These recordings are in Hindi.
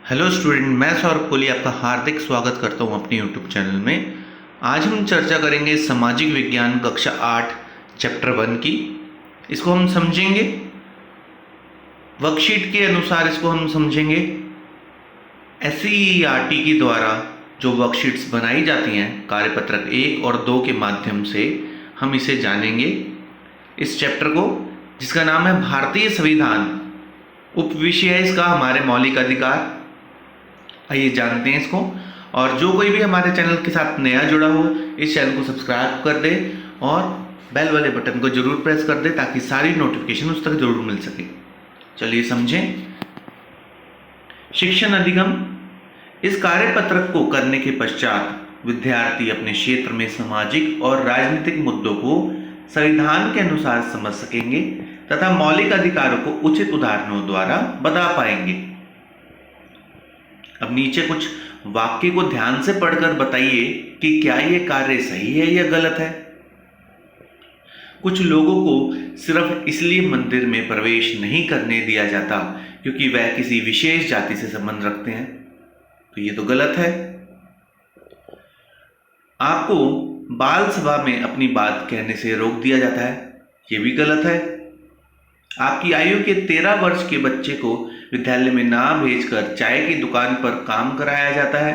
हेलो स्टूडेंट, मैं सौरभ कोहली आपका हार्दिक स्वागत करता हूं अपने यूट्यूब चैनल में। आज हम चर्चा करेंगे सामाजिक विज्ञान कक्षा 8 चैप्टर 1 की। इसको हम समझेंगे वर्कशीट के अनुसार। इसको हम समझेंगे एससीईआरटी के द्वारा जो वर्कशीट्स बनाई जाती हैं कार्यपत्रक 1 और 2 के माध्यम से हम इसे जानेंगे। इस चैप्टर को, जिसका नाम है भारतीय संविधान, उपविषय है इसका हमारे मौलिक अधिकार। आइए जानते हैं इसको। और जो कोई भी हमारे चैनल के साथ नया जुड़ा हो, इस चैनल को सब्सक्राइब कर दे और बेल वाले बटन को जरूर प्रेस कर दे ताकि सारी नोटिफिकेशन उस तक जरूर मिल सके। चलिए समझें। शिक्षण अधिगम। इस कार्यपत्रक को करने के पश्चात विद्यार्थी अपने क्षेत्र में सामाजिक और राजनीतिक मुद्दों को संविधान के अनुसार समझ सकेंगे तथा मौलिक अधिकारों को उचित उदाहरणों द्वारा बता पाएंगे। अब नीचे कुछ वाक्य को ध्यान से पढ़कर बताइए कि क्या यह कार्य सही है या गलत है। कुछ लोगों को सिर्फ इसलिए मंदिर में प्रवेश नहीं करने दिया जाता क्योंकि वह किसी विशेष जाति से संबंध रखते हैं, तो ये तो गलत है। आपको बाल सभा में अपनी बात कहने से रोक दिया जाता है, ये भी गलत है। आपकी आयु के 13 वर्ष के बच्चे को विद्यालय में ना भेजकर चाय की दुकान पर काम कराया जाता है,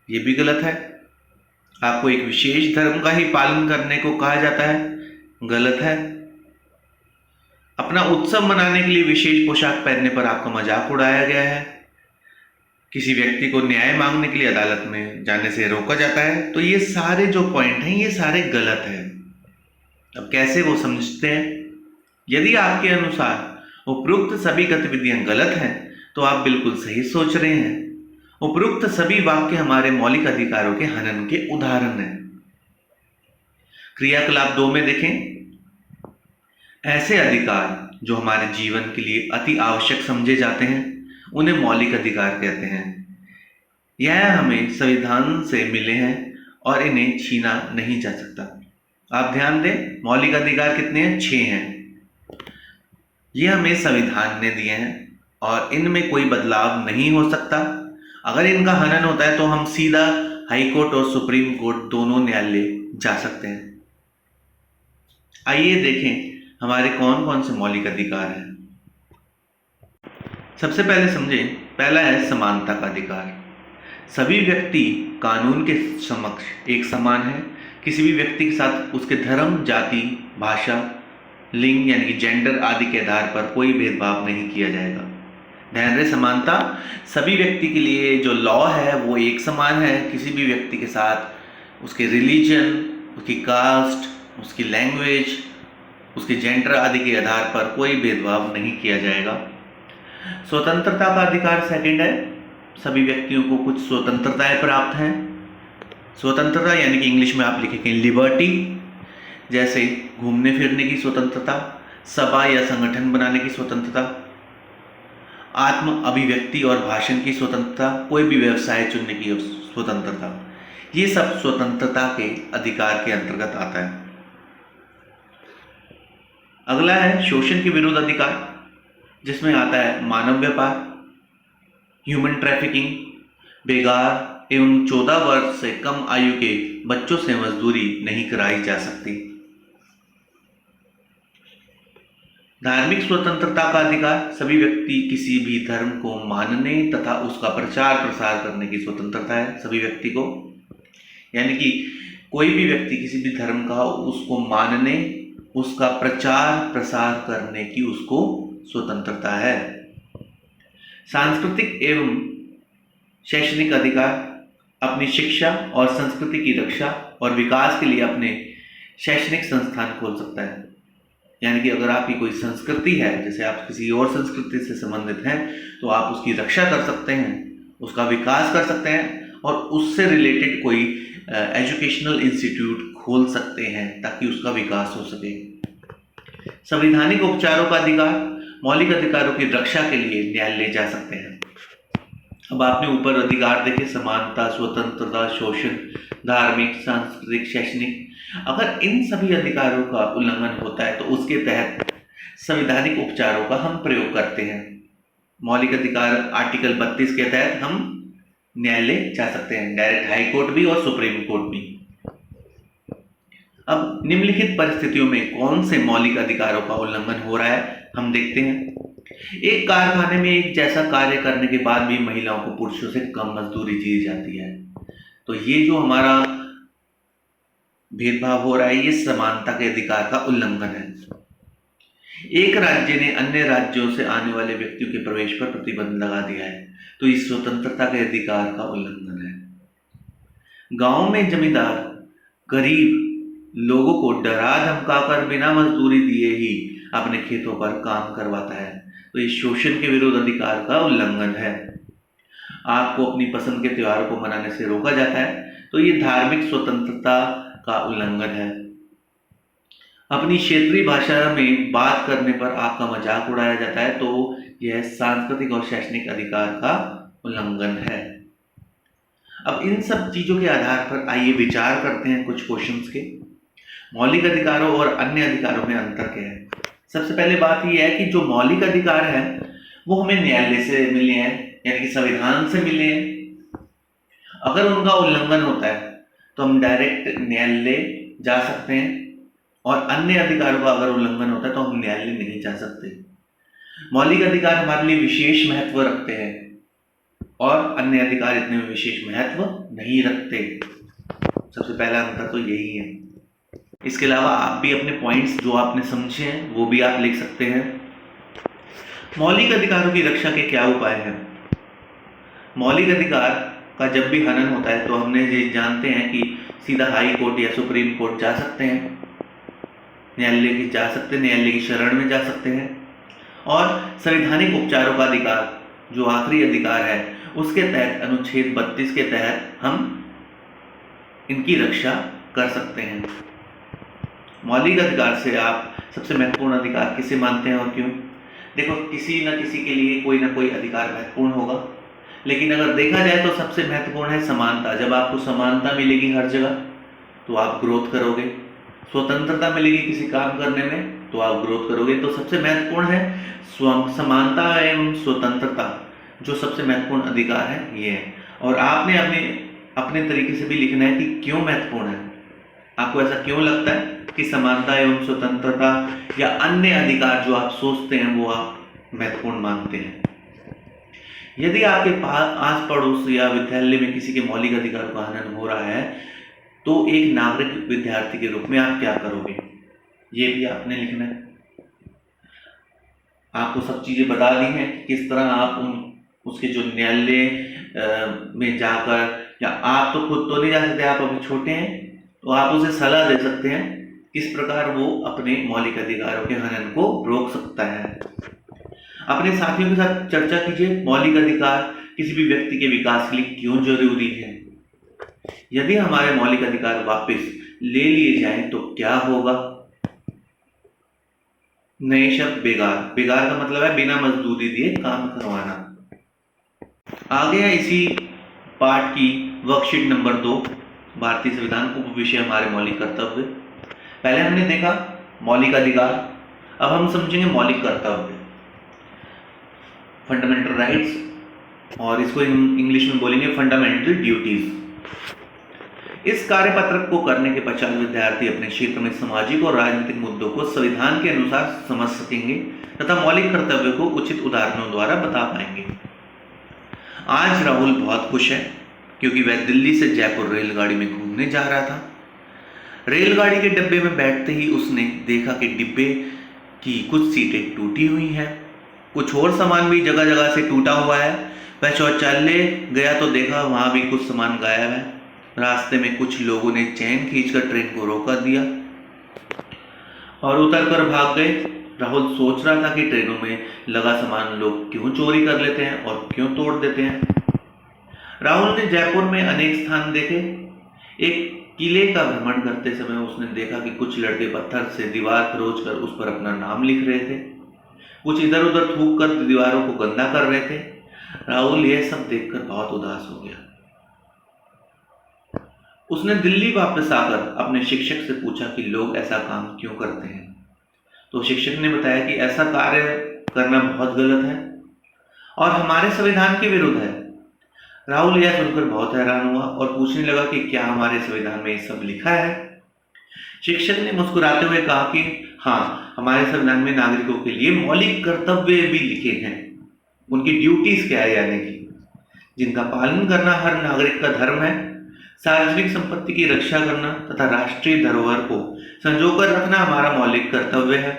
ये भी गलत है। आपको एक विशेष धर्म का ही पालन करने को कहा जाता है, गलत है। अपना उत्सव मनाने के लिए विशेष पोशाक पहनने पर आपका मजाक उड़ाया गया है। किसी व्यक्ति को न्याय मांगने के लिए अदालत में जाने से रोका जाता है, तो ये सारे जो पॉइंट हैं ये सारे गलत हैं। अब कैसे वो समझते हैं? यदि आपके अनुसार उपरोक्त सभी गतिविधियां गलत हैं तो आप बिल्कुल सही सोच रहे हैं। उपरोक्त सभी वाक्य हमारे मौलिक अधिकारों के हनन के उदाहरण हैं। क्रियाकलाप 2 में देखें। ऐसे अधिकार जो हमारे जीवन के लिए अति आवश्यक समझे जाते हैं उन्हें मौलिक अधिकार कहते हैं। यह हमें संविधान से मिले हैं और इन्हें छीना नहीं जा सकता। आप ध्यान दें, मौलिक अधिकार कितने हैं? 6 हैं। ये हमें संविधान ने दिए हैं और इनमें कोई बदलाव नहीं हो सकता। अगर इनका हनन होता है तो हम सीधा हाई कोर्ट और सुप्रीम कोर्ट दोनों न्यायालय जा सकते हैं। आइए देखें हमारे कौन कौन से मौलिक अधिकार हैं। सबसे पहले समझें, पहला है समानता का अधिकार। सभी व्यक्ति कानून के समक्ष एक समान है। किसी भी व्यक्ति के साथ उसके धर्म, जाति, भाषा, लिंग यानी कि जेंडर आदि के आधार पर कोई भेदभाव नहीं किया जाएगा। ध्यान रहे, समानता। सभी व्यक्ति के लिए जो लॉ है वो एक समान है। किसी भी व्यक्ति के साथ उसके रिलीजन, उसकी कास्ट, उसकी लैंग्वेज, उसके जेंडर आदि के आधार पर कोई भेदभाव नहीं किया जाएगा। स्वतंत्रता का अधिकार सेकंड है। सभी व्यक्तियों को कुछ स्वतंत्रताएं प्राप्त हैं। स्वतंत्रता यानी कि इंग्लिश में आप लिखेंगे लिबर्टी, जैसे घूमने फिरने की स्वतंत्रता, सभा या संगठन बनाने की स्वतंत्रता, आत्म अभिव्यक्ति और भाषण की स्वतंत्रता, कोई भी व्यवसाय चुनने की स्वतंत्रता, ये सब स्वतंत्रता के अधिकार के अंतर्गत आता है। अगला है शोषण के विरुद्ध अधिकार, जिसमें आता है मानव व्यापार, ह्यूमन ट्रैफिकिंग, बेगार एवं 14 वर्ष से कम आयु के बच्चों से मजदूरी नहीं कराई जा सकती। धार्मिक स्वतंत्रता का अधिकार, सभी व्यक्ति किसी भी धर्म को मानने तथा उसका प्रचार प्रसार करने की स्वतंत्रता है सभी व्यक्ति को। यानी कि कोई भी व्यक्ति किसी भी धर्म का उसको मानने, उसका प्रचार प्रसार करने की उसको स्वतंत्रता है। सांस्कृतिक एवं शैक्षणिक अधिकार, अपनी शिक्षा और संस्कृति की रक्षा और विकास के लिए अपने शैक्षणिक संस्थान खोल सकता है। यानी कि अगर आपकी कोई संस्कृति है, जैसे आप किसी और संस्कृति से संबंधित हैं, तो आप उसकी रक्षा कर सकते हैं, उसका विकास कर सकते हैं और उससे रिलेटेड कोई एजुकेशनल इंस्टीट्यूट खोल सकते हैं ताकि उसका विकास हो सके। संवैधानिक उपचारों का अधिकार, मौलिक अधिकारों की रक्षा के लिए न्यायालय जा सकते हैं। अब आपने ऊपर अधिकार देखे, समानता, स्वतंत्रता, शोषण, धार्मिक, सांस्कृतिक, शैक्षणिक। अगर इन सभी अधिकारों का उल्लंघन होता है तो उसके तहत संवैधानिक उपचारों का हम प्रयोग करते हैं। मौलिक अधिकार आर्टिकल 32 के तहत हम न्यायालय जा सकते हैं, डायरेक्ट हाई कोर्ट भी और सुप्रीम कोर्ट भी। अब निम्नलिखित परिस्थितियों में कौन से मौलिक अधिकारों का उल्लंघन हो रहा है हम देखते हैं। एक कारखाने में एक जैसा कार्य करने के बाद भी महिलाओं को पुरुषों से कम मजदूरी दी जाती है, तो ये जो हमारा भेदभाव हो रहा है ये समानता के अधिकार का उल्लंघन है। एक राज्य ने अन्य राज्यों से आने वाले व्यक्तियों के प्रवेश पर प्रतिबंध लगा दिया है, तो इस स्वतंत्रता के अधिकार का उल्लंघन है। गांव में जमींदार गरीब लोगों को डरा धमकाकर बिना मजदूरी दिए ही अपने खेतों पर काम करवाता है, तो ये शोषण के विरुद्ध अधिकार का उल्लंघन है। आपको अपनी पसंद के त्योहारों को मनाने से रोका जाता है, तो ये धार्मिक स्वतंत्रता का उल्लंघन है। अपनी क्षेत्रीय भाषा में बात करने पर आपका मजाक उड़ाया जाता है, तो यह सांस्कृतिक और शैक्षणिक अधिकार का उल्लंघन है। अब इन सब चीजों के आधार पर आइए विचार करते हैं कुछ क्वेश्चंस के। मौलिक अधिकारों और अन्य अधिकारों में अंतर क्या है। सबसे पहले बात यह है कि जो मौलिक अधिकार है वो हमें न्यायालय से मिले हैं, यानी कि संविधान से मिले हैं। अगर उनका उल्लंघन होता है तो हम डायरेक्ट न्यायालय जा सकते हैं, और अन्य अधिकारों का अगर उल्लंघन होता है तो हम न्यायालय नहीं जा सकते। मौलिक अधिकार हमारे लिए विशेष महत्व रखते हैं और अन्य अधिकार इतने विशेष महत्व नहीं रखते। सबसे पहला अंतर तो यही है। इसके अलावा आप भी अपने पॉइंट्स जो आपने समझे हैं वो भी आप लिख सकते हैं। मौलिक अधिकारों की रक्षा के क्या उपाय हैं। मौलिक अधिकार का जब भी हनन होता है तो हमने ये जानते हैं कि सीधा हाई कोर्ट या सुप्रीम कोर्ट जा सकते हैं, न्यायालय की शरण में जा सकते हैं, और संवैधानिक उपचारों का अधिकार जो आखिरी अधिकार है उसके तहत अनुच्छेद 32 के तहत हम इनकी रक्षा कर सकते हैं। मौलिक अधिकार से आप सबसे महत्वपूर्ण अधिकार किसे मानते हैं और क्यों। देखो, किसी न किसी के लिए कोई ना कोई अधिकार महत्वपूर्ण होगा, लेकिन अगर देखा जाए तो सबसे महत्वपूर्ण है समानता। जब आपको समानता मिलेगी हर जगह तो आप ग्रोथ करोगे, स्वतंत्रता मिलेगी किसी काम करने में तो आप ग्रोथ करोगे। तो सबसे महत्वपूर्ण है समानता एवं स्वतंत्रता, जो सबसे महत्वपूर्ण अधिकार है ये है। और आपने अपने तरीके से भी लिखना है कि क्यों महत्वपूर्ण है, आपको ऐसा क्यों लगता है कि समानता एवं स्वतंत्रता या अन्य अधिकार जो आप सोचते हैं वो आप महत्वपूर्ण मानते हैं। यदि आपके पास आस पड़ोस या विद्यालय में किसी के मौलिक अधिकार का हनन हो रहा है तो एक नागरिक विद्यार्थी के रूप में आप क्या करोगे, ये भी आपने लिखना है। आपको सब चीजें बता दी हैं किस तरह आप उसके जो न्यायालय में जाकर, या आप तो खुद तो नहीं जा सकते, आप अभी छोटे हैं, तो आप उसे सलाह दे सकते हैं किस प्रकार वो अपने मौलिक अधिकारों के हनन को रोक सकता है। अपने साथियों के साथ चर्चा कीजिए, मौलिक अधिकार किसी भी व्यक्ति के विकास के लिए क्यों जरूरी है। यदि हमारे मौलिक अधिकार वापस ले लिए जाएं तो क्या होगा। नए शब्द बेगार, बेगार का मतलब है बिना मजदूरी दिए काम करवाना। आ गया इसी पाठ की वर्कशीट नंबर 2, भारतीय संविधान, उप विषय हमारे मौलिक कर्तव्य। पहले हमने देखा मौलिक अधिकार, अब हम समझेंगे मौलिक कर्तव्य, फंडामेंटल राइट्स, और इसको हम इंग्लिश में बोलेंगे फंडामेंटल ड्यूटीज। इस कार्यपत्रक को करने के पश्चात विद्यार्थी अपने क्षेत्र में सामाजिक और राजनीतिक मुद्दों को संविधान के अनुसार समझ सकेंगे तथा मौलिक कर्तव्य को उचित उदाहरणों द्वारा बता पाएंगे। आज राहुल बहुत खुश है क्योंकि वह दिल्ली से जयपुर रेलगाड़ी में घूमने जा रहा था। रेलगाड़ी के डिब्बे में बैठते ही उसने देखा कि डिब्बे की कुछ सीटें टूटी हुई हैं, कुछ और सामान भी जगह जगह से टूटा हुआ है। वह शौचालय गया तो देखा वहां भी कुछ सामान गायब है। रास्ते में कुछ लोगों ने चैन खींचकर ट्रेन को रोका दिया और उतरकर भाग गए। राहुल सोच रहा था कि ट्रेनों में लगा सामान लोग क्यों चोरी कर लेते हैं और क्यों तोड़ देते हैं। राहुल ने जयपुर में अनेक स्थान देखे। एक किले का भ्रमण करते समय उसने देखा कि कुछ लड़के पत्थर से दीवार खरोच कर उस पर अपना नाम लिख रहे थे, कुछ इधर उधर थूक कर दीवारों को गंदा कर रहे थे। राहुल यह सब देखकर बहुत उदास हो गया। उसने दिल्ली वापस आकर अपने शिक्षक से पूछा कि लोग ऐसा काम क्यों करते हैं। तो शिक्षक ने बताया कि ऐसा कार्य करना बहुत गलत है और हमारे संविधान के विरुद्ध है। राहुल यह सुनकर बहुत हैरान हुआ और पूछने लगा कि क्या हमारे संविधान में ये सब लिखा है? शिक्षक ने मुस्कुराते हुए कहा कि हाँ, हमारे संविधान में नागरिकों के लिए मौलिक कर्तव्य भी लिखे हैं, उनकी ड्यूटीज क्या है यानी कि जिनका पालन करना हर नागरिक का धर्म है। सार्वजनिक संपत्ति की रक्षा करना तथा राष्ट्रीय धरोहर को संजोकर रखना हमारा मौलिक कर्तव्य है।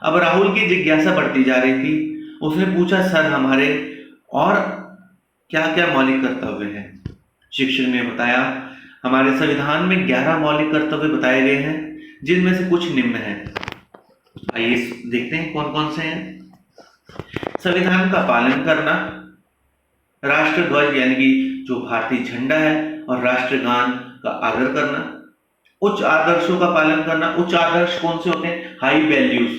अब राहुल की जिज्ञासा बढ़ती जा रही थी। उसने पूछा, सर हमारे और क्या क्या मौलिक कर्तव्य हैं? शिक्षक ने बताया, हमारे संविधान में 11 मौलिक कर्तव्य बताए गए हैं, जिनमें से कुछ निम्न हैं। आइए देखते हैं कौन कौन से हैं। संविधान का पालन करना, राष्ट्रध्वज यानी कि जो भारतीय झंडा है और राष्ट्रगान का आदर करना, उच्च आदर्शों का पालन करना। उच्च आदर्श कौन से होते हैं? High values.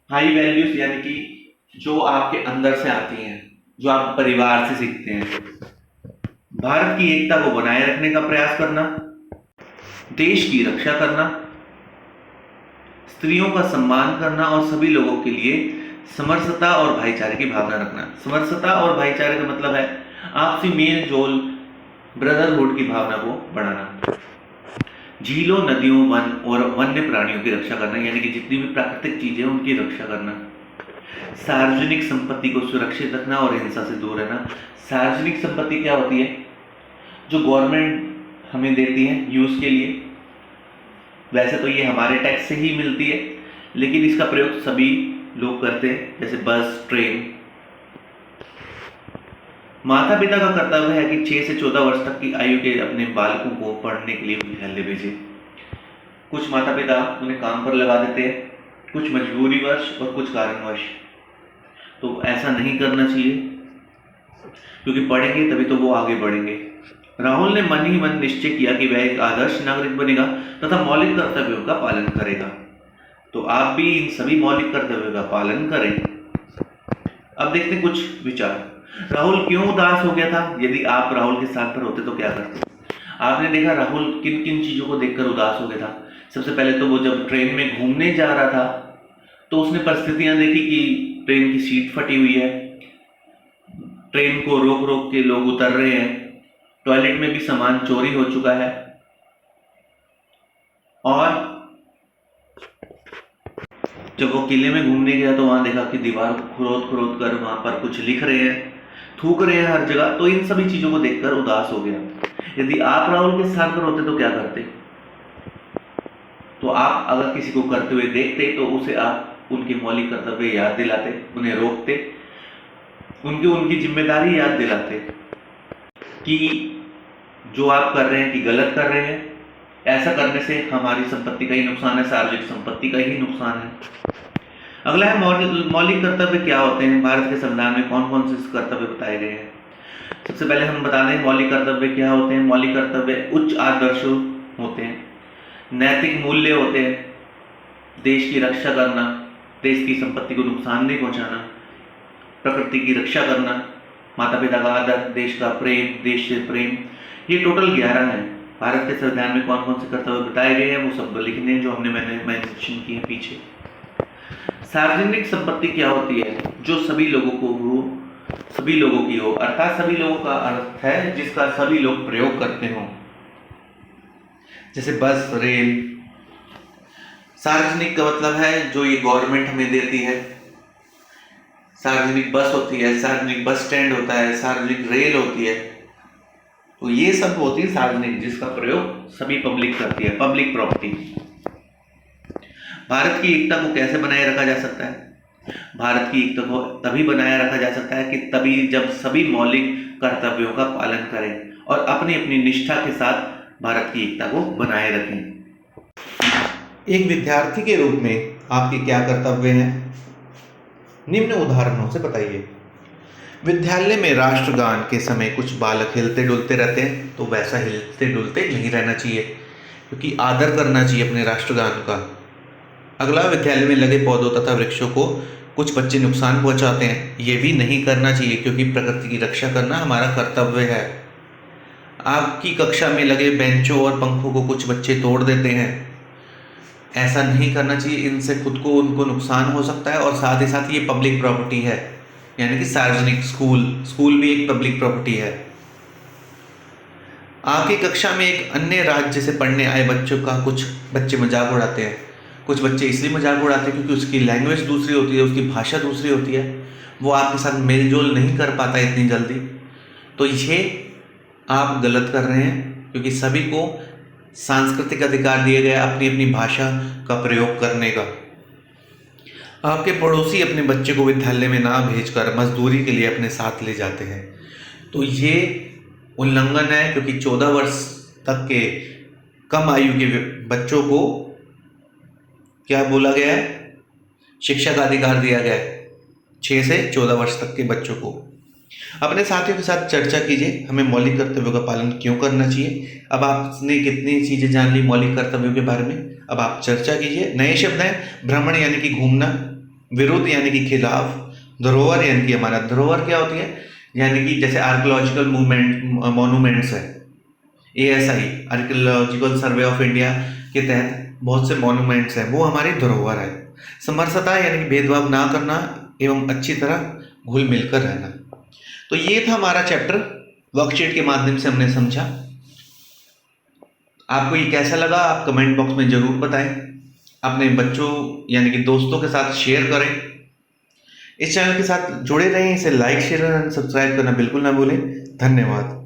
हाई वैल्यूज यानी कि जो आपके अंदर से आती हैं, जो आप परिवार से सीखते हैं। भारत की एकता को बनाए रखने का प्रयास करना, देश की रक्षा करना, स्त्रियों का सम्मान करना और सभी लोगों के लिए समरसता और भाईचारे की भावना रखना। समरसता और भाईचारे का मतलब है आपसी मेल जोल, ब्रदरहुड की भावना को बढ़ाना। झीलों, नदियों, वन और वन्य प्राणियों की रक्षा करना, यानी कि जितनी भी प्राकृतिक चीजें उनकी रक्षा करना। सार्वजनिक संपत्ति को सुरक्षित रखना और हिंसा से दूर रहना। सार्वजनिक संपत्ति क्या होती है? जो गवर्नमेंट हमें देती है यूज के लिए। वैसे तो ये हमारे टैक्स से ही मिलती है, लेकिन इसका प्रयोग सभी लोग करते हैं, जैसे बस, ट्रेन। माता पिता का कर्तव्य है कि 6 से 14 वर्ष तक की आयु के अपने बालकों को पढ़ने के लिए विद्यालय भेजें। कुछ माता पिता उन्हें काम पर लगा देते हैं, कुछ मजबूरीवश और कुछ कारणवश। तो ऐसा नहीं करना चाहिए, क्योंकि पढ़ेंगे तभी तो वो आगे बढ़ेंगे। राहुल ने मन ही मन निश्चय किया कि वह एक आदर्श नागरिक बनेगा तथा मौलिक कर्तव्यों का पालन करेगा। तो आप भी इन सभी मौलिक कर्तव्यों का पालन करें। अब देखते हैं कुछ विचार। राहुल क्यों उदास हो गया था? यदि आप राहुल के स्थान पर होते तो क्या करते? आपने देखा राहुल किन किन चीजों को देखकर उदास हो गया था। सबसे पहले तो वो जब ट्रेन में घूमने जा रहा था तो उसने परिस्थितियां देखी कि ट्रेन की सीट फटी हुई है, ट्रेन को रोक रोक के लोग उतर रहे हैं, टॉयलेट में भी सामान चोरी हो चुका है, और जब वो किले में घूमने गया तो वहां देखा कि दीवार खुरोद खुरोद कर वहां पर कुछ लिख रहे हैं, थूक रहे हैं हर जगह। तो इन सभी चीजों को देखकर उदास हो गया। यदि आप राहुल के स्थान पर होते तो क्या करते? तो आप अगर किसी को करते हुए देखते तो उसे आप उनके मौलिक कर्तव्य याद दिलाते, उन्हें रोकते, उनकी जिम्मेदारी याद दिलाते कि जो आप कर रहे हैं कि गलत कर रहे हैं। ऐसा करने से हमारी संपत्ति का ही नुकसान है, सार्वजनिक संपत्ति का ही नुकसान है। अगला है मौलिक कर्तव्य क्या होते हैं। भारत के संविधान में कौन कौन से कर्तव्य बताए गए हैं? सबसे पहले हम बता दें मौलिक कर्तव्य क्या होते हैं। मौलिक कर्तव्य उच्च आदर्श होते हैं, नैतिक मूल्य होते हैं, देश की रक्षा करना, देश की संपत्ति को नुकसान नहीं पहुंचाना, प्रकृति की रक्षा करना, माता पिता का आदर, देश का प्रेम, देश से प्रेम। ये टोटल 11 है। भारत के संविधान में कौन कौन से कर्तव्य बताए गए हैं वो सब लिखने हैं, जो मैंने मेंशन किए पीछे। सार्वजनिक संपत्ति क्या होती है? जो सभी लोगों की हो, अर्थात सभी लोगों का अर्थ है जिसका सभी लोग प्रयोग करते हो, जैसे बस, रेल। सार्वजनिक का मतलब है जो ये गवर्नमेंट हमें देती है। सार्वजनिक बस होती है, सार्वजनिक बस स्टैंड होता है, सार्वजनिक रेल होती है। तो ये सब होती है सार्वजनिक, जिसका प्रयोग सभी पब्लिक करती है, पब्लिक प्रॉपर्टी। भारत की एकता को कैसे बनाए रखा जा सकता है? भारत की एकता को तभी बनाए रखा जा सकता है कि तभी जब सभी मौलिक कर्तव्यों का पालन करें और अपनी अपनी निष्ठा के साथ भारत की एकता को बनाए रखें। एक विद्यार्थी के रूप में आपके क्या कर्तव्य हैं? निम्न उदाहरणों से बताइए। विद्यालय में राष्ट्रगान के समय कुछ बालक हिलते डुलते रहते हैं, तो वैसा हिलते डुलते नहीं रहना चाहिए, क्योंकि आदर करना चाहिए अपने राष्ट्रगान का। अगला, विद्यालय में लगे पौधों तथा वृक्षों को कुछ बच्चे नुकसान पहुंचाते हैं, ये भी नहीं करना चाहिए, क्योंकि प्रकृति की रक्षा करना हमारा कर्तव्य है। आपकी कक्षा में लगे बेंचों और पंखों को कुछ बच्चे तोड़ देते हैं, ऐसा नहीं करना चाहिए। इनसे खुद को उनको नुकसान हो सकता है और साथ ही साथ ये पब्लिक प्रॉपर्टी है। यानी कि सार्वजनिक स्कूल, स्कूल भी एक पब्लिक प्रॉपर्टी है। आपकी कक्षा में एक अन्य राज्य से पढ़ने आए बच्चों का कुछ बच्चे मजाक उड़ाते हैं। कुछ बच्चे इसलिए मजाक उड़ाते हैं क्योंकि उसकी लैंग्वेज दूसरी होती है, उसकी भाषा दूसरी होती है, वो आपके साथ मेल जोल नहीं कर पाता इतनी जल्दी। तो ये आप गलत कर रहे हैं, क्योंकि सभी को सांस्कृतिक अधिकार दिया गया अपनी अपनी भाषा का प्रयोग करने का। आपके पड़ोसी अपने बच्चे को विद्यालय में ना भेजकर मजदूरी के लिए अपने साथ ले जाते हैं, तो ये उल्लंघन है, क्योंकि 14 वर्ष तक के कम आयु के बच्चों को क्या बोला गया है, शिक्षा का अधिकार दिया गया है 6 से 14 वर्ष तक के बच्चों को। अपने साथियों के साथ चर्चा कीजिए हमें मौलिक कर्तव्यों का पालन क्यों करना चाहिए। अब आपने कितनी चीज़ें जान ली मौलिक कर्तव्यों के बारे में, अब आप चर्चा कीजिए। नए शब्द हैं भ्रमण यानी कि घूमना, विरुद्ध यानी कि खिलाफ, धरोहर यानी कि अमानत। धरोहर क्या होती है, यानी कि जैसे आर्कियोलॉजिकल मूवमेंट मॉन्यूमेंट्स है, ASI archaeological survey of India के तहत बहुत से मॉन्यूमेंट्स हैं, वो हमारी धरोहर है। समरसता यानी कि भेदभाव ना करना एवं अच्छी तरह घुल मिलकर रहना। तो ये था हमारा चैप्टर, वर्कशीट के माध्यम से हमने समझा। आपको ये कैसा लगा आप कमेंट बॉक्स में जरूर बताएं। अपने बच्चों यानी कि दोस्तों के साथ शेयर करें। इस चैनल के साथ जुड़े रहें, इसे लाइक शेयर और सब्सक्राइब करना बिल्कुल ना भूलें। धन्यवाद।